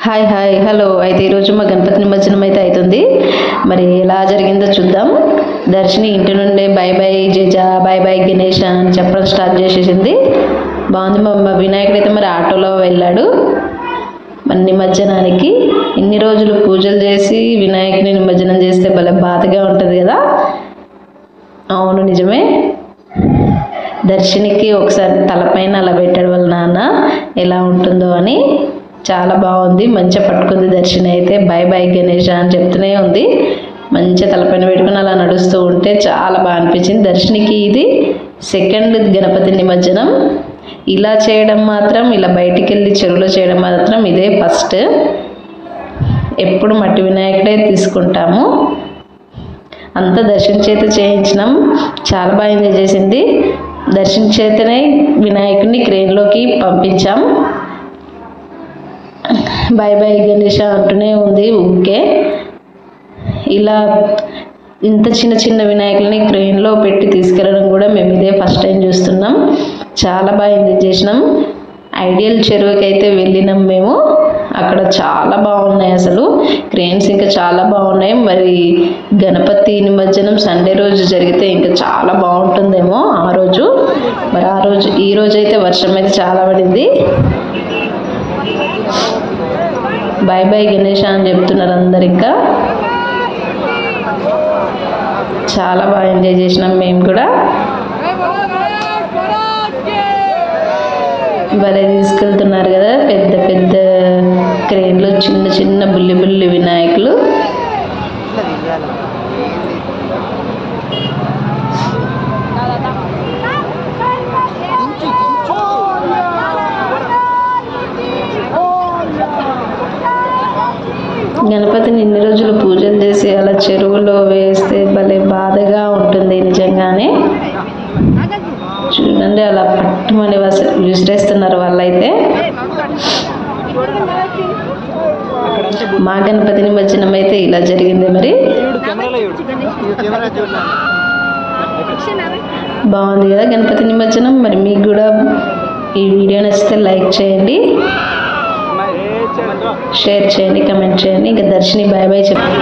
Hi hi hello. అయితే ఈరోజు మా గణపతి నిమజ్జనం అయితే అవుతుంది. మరి ఎలా జరిగిందో చూద్దాం. దర్శిని ఇంటి నుండే బై బై జేజా, బై బై గణేష్ అని చెప్పడం స్టార్ట్ చేసేసింది. బాగుంది. మా వినాయకుడు అయితే మరి ఆటోలో వెళ్ళాడు మన నిమజ్జనానికి. ఇన్ని రోజులు పూజలు చేసి వినాయకుని నిమజ్జనం చేస్తే భలే బాధగా ఉంటుంది కదా. అవును, నిజమే. దర్శినికి ఒకసారి తలపైన అలా పెట్టాడు వాళ్ళ నాన్న, ఎలా ఉంటుందో అని. చాలా బాగుంది, మంచిగా పట్టుకుంది దర్శిని అయితే. బై బై గణేష్ అని చెప్తూనే ఉంది. మంచిగా తలపైన పెట్టుకుని అలా నడుస్తూ ఉంటే చాలా బాగా అనిపించింది. దర్శినికి ఇది సెకండ్ గణపతి నిమజ్జనం. ఇలా చేయడం మాత్రం, ఇలా బయటికి వెళ్ళి చెరువులో చేయడం మాత్రం ఇదే ఫస్ట్. ఎప్పుడు మట్టి వినాయకుడే తీసుకుంటాము. అంతా దర్శన చేత చేయించినాం. చాలా బాగా ఎంజాయ్ చేసింది. దర్శన చేతనే వినాయకుడిని క్రేన్లోకి పంపించాం. బై బై గణేష అంటూనే ఉంది ఊరికే. ఇలా ఇంత చిన్న చిన్న వినాయకులని క్రేన్లో పెట్టి తీసుకెళ్ళడం కూడా మేము ఇదే ఫస్ట్ టైం చూస్తున్నాం. చాలా బాగా ఎంజాయ్ చేసినాం. ఐడియల్ చెరువుకి అయితే వెళ్ళినాం మేము. అక్కడ చాలా బాగున్నాయి అసలు క్రేన్స్, ఇంకా చాలా బాగున్నాయి. మరి గణపతి నిమజ్జనం సండే రోజు జరిగితే ఇంకా చాలా బాగుంటుందేమో ఆ రోజు. మరి ఈ రోజు అయితే వర్షం అయితే చాలా పడింది. బై బై గణేష అని చెప్తున్నారు అందరు. ఇంకా చాలా బాగా ఎంజాయ్ చేసినాం మేము కూడా. భలే తీసుకెళ్తున్నారు కదా పెద్ద పెద్ద క్రేన్లు, చిన్న చిన్న బుల్లి బుల్లి వినాయకులు. గణపతిని ఇన్ని రోజులు పూజలు చేసి అలా చెరువులో వేస్తే భలే బాధగా ఉంటుంది నిజంగానే. చూడండి అలా పట్టుమని విసిరేస్తున్నారు వాళ్ళైతే. మా గణపతి నిమజ్జనం అయితే ఇలా జరిగింది. మరి బాగుంది కదా గణపతి నిమజ్జనం. మరి మీకు కూడా ఈ వీడియో నచ్చితే లైక్ చేయండి, షేర్ చేయండి, కమెంట్ చేయండి. ఇంకా దర్శిని బాయ్ బాయ్ చెప్పండి.